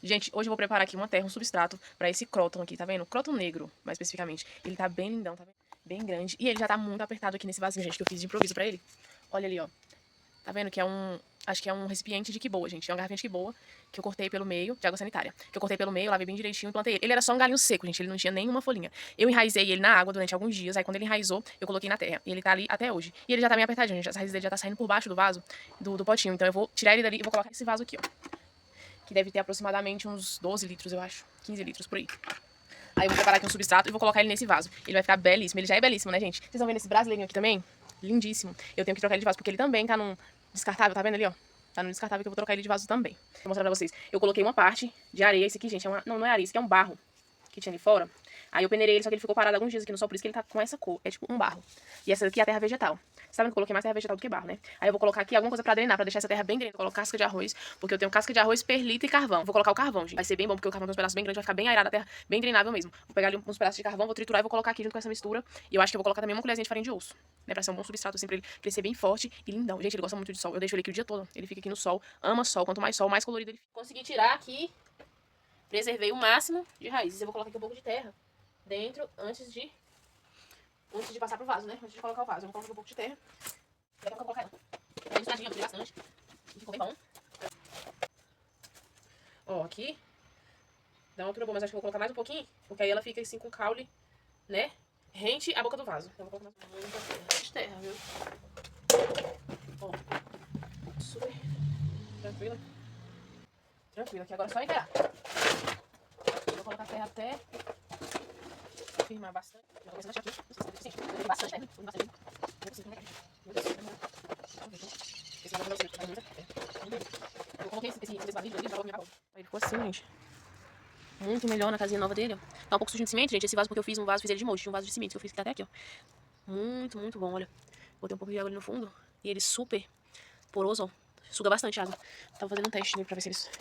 Gente, hoje eu vou preparar aqui uma terra, um substrato pra esse cróton aqui, tá vendo? Cróton negro, mais especificamente. Ele tá bem lindão, tá vendo? Bem grande. E ele já tá muito apertado aqui nesse vasinho, gente, que eu fiz de improviso pra ele. Olha ali, ó. Tá vendo que é um... Acho que é um recipiente de quiboa, gente. É uma garrafinha de quiboa que eu cortei pelo meio, de água sanitária. Que eu cortei pelo meio, lavei bem direitinho e plantei ele. Ele era só um galinho seco, gente. Ele não tinha nenhuma folhinha. Eu enraizei ele na água durante alguns dias. Aí quando ele enraizou, eu coloquei na terra. E ele tá ali até hoje. E ele já tá bem apertadinho, gente. As raízes dele já tá saindo por baixo do vaso, do potinho. Então eu vou tirar ele dali e vou colocar nesse vaso aqui, ó. Que deve ter aproximadamente uns 12 litros, eu acho. 15 litros, por aí. Aí eu vou preparar aqui um substrato e vou colocar ele nesse vaso. Ele vai ficar belíssimo. Ele já é belíssimo, né, gente? Vocês estão vendo esse brasileirinho aqui também? Lindíssimo. Eu tenho que trocar ele de vaso, porque ele também tá num descartável, tá vendo ali, ó? Tá no descartável que eu vou trocar ele de vaso também. Vou mostrar pra vocês. Eu coloquei uma parte de areia. Esse aqui, gente, é uma... Não, não é areia. Isso aqui é um barro que tinha ali fora. Aí eu peneirei ele, só que ele ficou parado alguns dias aqui no sol, por isso que ele tá com essa cor. É tipo um barro. E essa daqui é a terra vegetal. Você tá vendo que eu coloquei mais terra vegetal do que barro, né? Aí eu vou colocar aqui alguma coisa pra drenar, pra deixar essa terra bem drenada. Vou colocar casca de arroz, porque eu tenho casca de arroz, perlita e carvão. Vou colocar o carvão, gente. Vai ser bem bom, porque o carvão tem uns pedaços bem grandes, vai ficar bem airada a terra, bem drenável mesmo. Vou pegar ali uns pedaços de carvão, vou triturar e vou colocar aqui junto com essa mistura. E eu acho que eu vou colocar também uma colherzinha de farinha de osso, né? Pra ser um bom substrato, assim, pra ele crescer bem forte e lindão. Gente, ele gosta muito de sol. Eu deixo ele aqui o dia todo. Ele fica aqui no sol, ama sol. Quanto mais sol, mais colorido ele fica. Consegui tirar aqui, preservei o máximo de raízes. Eu vou colocar aqui um pouco de terra dentro antes de passar pro vaso, né? Antes de colocar o vaso. Eu vou colocar um pouco de terra. Daqui a pouco eu vou colocar ela. Tá misturadinha, eu bastante. E ficou bem bom. Ó, aqui. Dá uma altura boa, mas acho que eu vou colocar mais um pouquinho. Porque aí ela fica assim com o caule, né? Rente a boca do vaso. Então eu vou colocar mais muita terra, viu? Ó. Super tranquila. Tranquila, que agora é só enterrar. Vou colocar terra até firmar bastante. Já tô começando a achar aqui. Não sei se é suficiente. Eu tenho bastante terra. Tem bastante. Não consigo, né? Meu Deus, esse negócio não sei, vai muita terra. Eu coloquei esse vasilho ali, já vou minha bola. Aí ficou assim, gente. Muito melhor na casinha nova dele, ó. Tá um pouco sujinho de cimento, gente. Esse vaso porque eu fiz um vaso, fiz ele de molde. Tinha um vaso de cimento que eu fiz que tá até aqui, ó. Muito, muito bom, olha. Botei um pouco de água ali no fundo. E ele super poroso, ó. Suga bastante água. Tava fazendo um teste nele pra ver se eles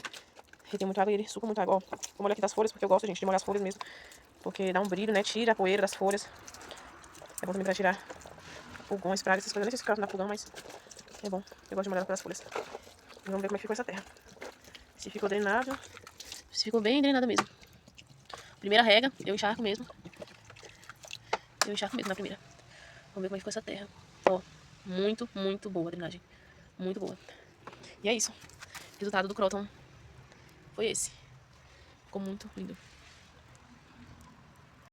retém muito água e ele suga muito água, ó. Vou molhar aqui das folhas, porque eu gosto, gente, de molhar as folhas mesmo. Porque dá um brilho, né? Tira a poeira das folhas. É bom também pra tirar pulgões, pragas, essas coisas. Eu nem sei se fica na pulgão, mas é bom. Eu gosto de molhar pelas folhas. E vamos ver como é que ficou essa terra. Se ficou drenável. Se ficou bem drenada mesmo. Primeira rega, eu encharco mesmo. Eu encharco mesmo na primeira. Vamos ver como é que ficou essa terra. Ó, muito, muito boa a drenagem. Muito boa. E é isso. O resultado do cróton foi esse. Ficou muito lindo.